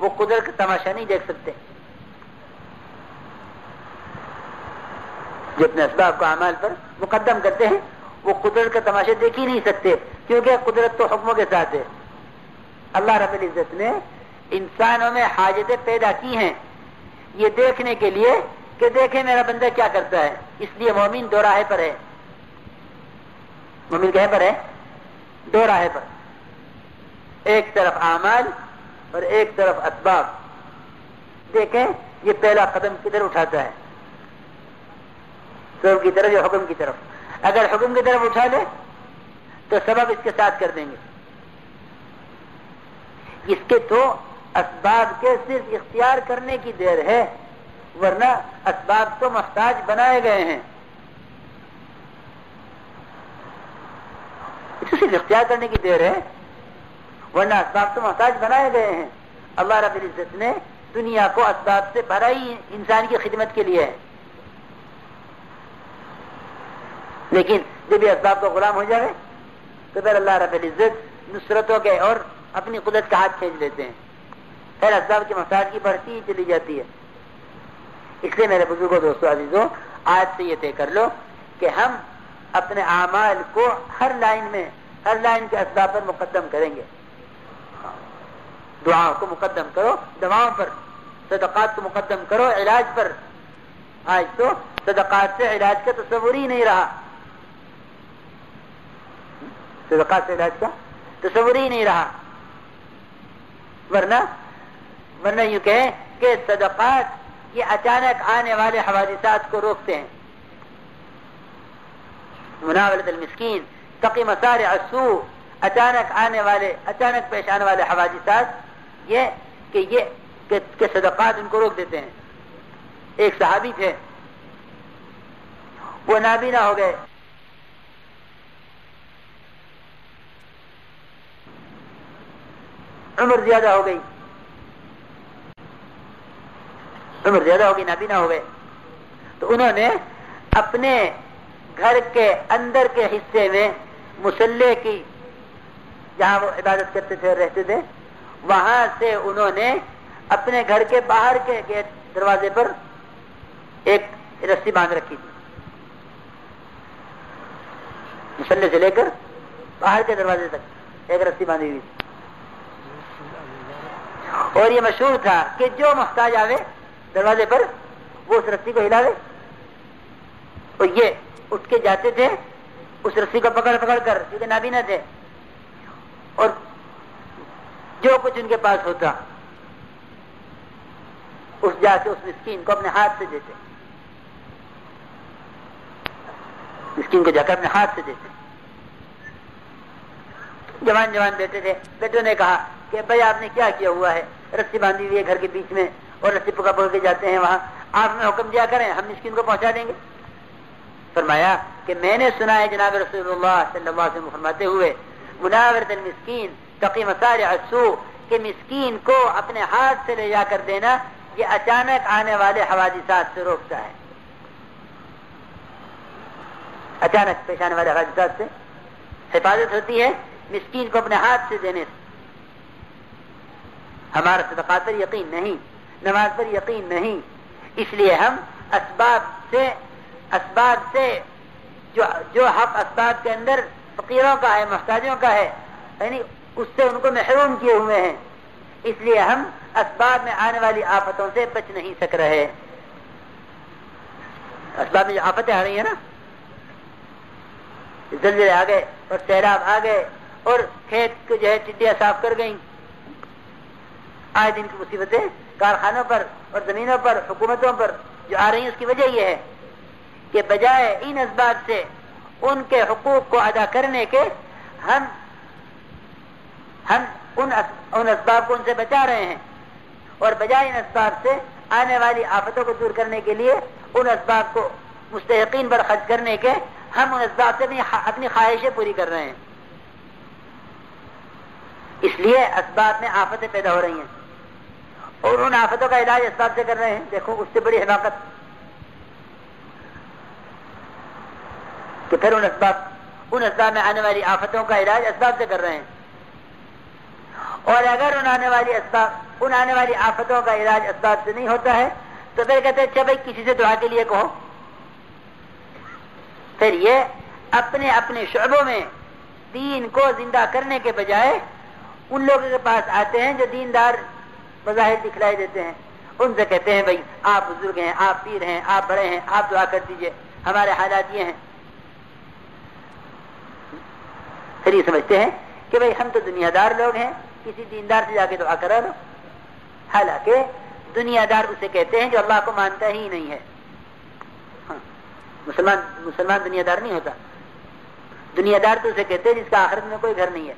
وہ قدرت کا تماشا نہیں دیکھ سکتے. جو اپنے اسباب کو اعمال پر مقدم کرتے ہیں وہ قدرت کا تماشا دیکھ ہی نہیں سکتے، کیونکہ قدرت تو حکموں کے ساتھ ہے. اللہ رب العزت نے انسانوں میں حاجتیں پیدا کی ہیں یہ دیکھنے کے لیے کہ دیکھیں میرا بندہ کیا کرتا ہے. اس لیے مومن دو راہ پر ہے. مومن کہاں پر ہے؟ دو راہ پر. ایک طرف اعمال اور ایک طرف اسباب. دیکھیں یہ پہلا قدم کدھر اٹھاتا ہے، سبب کی طرف یا حکم کی طرف. اگر حکم کی طرف اٹھا لے تو سبب اس کے ساتھ کر دیں گے. اس کے تو اسباب کے صرف اختیار کرنے کی دیر ہے، ورنہ اسباب تو محتاج بنائے گئے ہیں. اس کو صرف اختیار کرنے کی دیر ہے، ورنہ اسباب تو محتاج بنائے گئے ہیں. اللہ رب العزت نے دنیا کو اسباب سے بھرا ہی انسان کی خدمت کے لیے ہے. لیکن جب یہ اسباب کا غلام ہو جائے تو پھر اللہ رب العزت نصرتوں کے اور اپنی قدرت کا ہاتھ کھینچ لیتے ہیں. پھر اسباب کی محتاج کی بڑھتی ہی چلی جاتی ہے. اس لیے میرے بزرگوں، دوستوں، عزیزوں، آج سے یہ طے کر لو کہ ہم اپنے اعمال کو ہر لائن کے اسباب پر مقدم کریں گے. دعاؤں کو مقدم کرو دواؤں پر، صدقات کو مقدم کرو علاج پر. آج تو صدقات سے علاج کا تصور ہی نہیں رہا. صدقات سے علاج کا تصور ہی نہیں رہا. ورنہ یوں کہیں کہ صدقات یہ اچانک آنے والے حوادثات کو روکتے ہیں. مناولۃ المسکین، تقی مسارع السوء، اچانک پیش آنے والے حوادثات کہ صدقات ان کو روک دیتے ہیں. ایک صحابی تھے، وہ نابینا ہو گئے. عمر زیادہ ہو گئی، نابینا ہو گئے. تو انہوں نے اپنے گھر کے اندر کے حصے میں مصلی کی، جہاں وہ عبادت کرتے تھے اور رہتے تھے، وہاں سے انہوں نے اپنے گھر کے باہر کے گیٹ دروازے پر ایک رسی باندھ رکھی تھی. مصلی سے لے کر باہر کے دروازے تک ایک رسی باندھی ہوئی تھی. اور یہ مشہور تھا کہ جو محتاج آوے دروازے پر وہ اس رسی کو ہلا دے. اور یہ اٹھ کے جاتے تھے اس رسی کو پکڑ کر، کیونکہ نابینا تھے، اور جو کچھ ان کے پاس ہوتا جا کے اس مسکین کو اپنے ہاتھ سے دیتے. مسکین کو جا کر اپنے ہاتھ سے دیتے. جوان بیٹے تھے. بیٹوں نے کہا کہ بھائی آپ نے کیا کیا ہوا ہے؟ رسی باندھی ہوئی ہے گھر کے بیچ میں اور رسی پکڑ کے جاتے ہیں وہاں. آپ نے حکم دیا کریں، ہم مسکین کو پہنچا دیں گے. فرمایا کہ میں نے سنا ہے جناب رسول اللہ صلی اللہ علیہ وسلم فرماتے ہوئے، مناورۃ المسکین تقی مسارع السوء، کہ مسکین کو اپنے ہاتھ سے لے جا کر دینا یہ اچانک آنے والے حوادثات سے روکتا ہے. اچانک پیش آنے والے حوادثات سے حفاظت ہوتی ہے مسکین کو اپنے ہاتھ سے دینے سے. ہمارا صدقات پر یقین نہیں، نماز پر یقین نہیں، اس لیے ہم اسباب سے جو حق اسباب کے اندر فقیروں کا ہے، محتاجوں کا ہے، یعنی اس سے ان کو محروم کیے ہوئے ہیں. اس لیے ہم اسباب میں آنے والی آفتوں سے بچ نہیں سک رہے. اسباب میں جو آفتیں آ رہی ہیں نا، زلزلے آ گئے اور سیلاب آ گئے اور کھیت کو جو ہے ٹڈیاں صاف کر گئیں. آئے دن کی مصیبتیں کارخانوں پر اور زمینوں پر، حکومتوں پر جو آ رہی ہیں، اس کی وجہ یہ ہے کہ بجائے ان اسباب سے ان کے حقوق کو ادا کرنے کے ہم ان اسباب کو ان سے بچا رہے ہیں، اور بجائے ان اسباب سے آنے والی آفتوں کو دور کرنے کے لیے ان اسباب کو مستحقین پر خرچ کرنے کے ہم ان اسباب سے اپنی خواہشیں پوری کر رہے ہیں. اس لیے اسباب میں آفتیں پیدا ہو رہی ہیں اور ان آفتوں کا علاج اسباب سے کر رہے ہیں. دیکھو اس سے بڑی حماقت کہ پھر ان اسباب میں آنے والی آفتوں کا علاج اسباب سے کر رہے ہیں. اور اگر ان آنے والی آفتوں کا علاج اسباب سے نہیں ہوتا ہے تو پھر کہتے ہیں اچھا بھائی کسی سے دعا کے لیے کہو. پھر یہ اپنے اپنے شعبوں میں دین کو زندہ کرنے کے بجائے ان لوگوں کے پاس آتے ہیں جو دیندار مظاہر دکھلائی دیتے ہیں. ان سے کہتے ہیں بھائی آپ بزرگ ہیں, آپ پیر ہیں, آپ بڑے ہیں, آپ دعا کر دیجئے, ہمارے حالات یہ ہیں. پھر یہ سمجھتے ہیں کہ بھائی ہم تو دنیا دار لوگ ہیں, کسی دیندار سے جا کے دعا کرا لو. حالانکہ دنیا دار اسے کہتے ہیں جو اللہ کو مانتا ہی نہیں ہے. مسلمان دنیا دار نہیں ہوتا. دنیا دار تو اسے کہتے ہیں جس کا آخرت میں کوئی گھر نہیں ہے,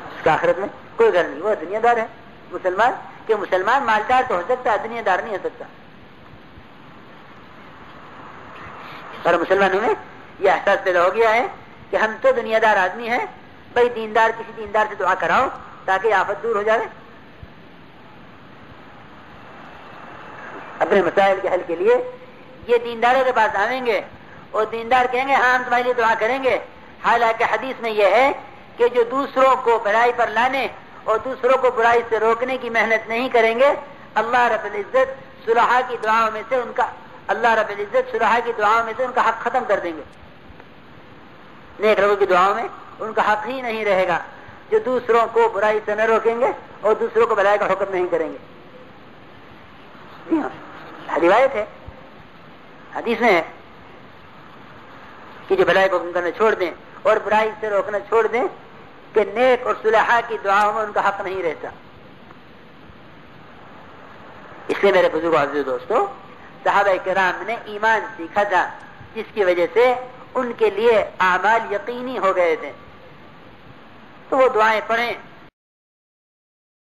اس کا آخرت میں کوئی گھر نہیں, وہ دنیا دار ہے. مسلمان مالدار تو ہو سکتا ہے, دنیا دار نہیں ہو سکتا. اور مسلمانوں میں یہ احساس پیدا ہو گیا ہے کہ ہم تو دنیا دار آدمی ہیں, بھائی کسی دیندار سے دعا کراؤ تاکہ آفت دور ہو جائے. اپنے مسائل کے حل کے لیے یہ دینداروں کے پاس آئیں گے اور دیندار کہیں گے ہاں ہم تمہارے لیے دعا کریں گے. حالانکہ حدیث میں یہ ہے کہ جو دوسروں کو بھلائی پر لانے اور دوسروں کو برائی سے روکنے کی محنت نہیں کریں گے, اللہ رب العزت صلحاء کی دعاؤں میں سے ان کا حق ختم کر دیں گے. نیک لوگوں کی دعاؤں میں ان کا حق ہی نہیں رہے گا جو دوسروں کو برائی سے نہ روکیں گے اور دوسروں کو بھلائی کا حکم نہیں کریں گے. جی ہاں, روایت ہے, حدیث میں ہے کہ جو بھلائی کو حکم کرنا چھوڑ دیں اور برائی سے روکنا چھوڑ دیں کہ نیک اور صلحاء کی دعاؤں میں ان کا حق نہیں رہتا. اس لیے میرے بزرگوں عزیز دوستو, صحابہ کرام نے ایمان سیکھا تھا جس کی وجہ سے ان کے لیے اعمال یقینی ہو گئے تھے. تو وہ دعائیں پڑھیں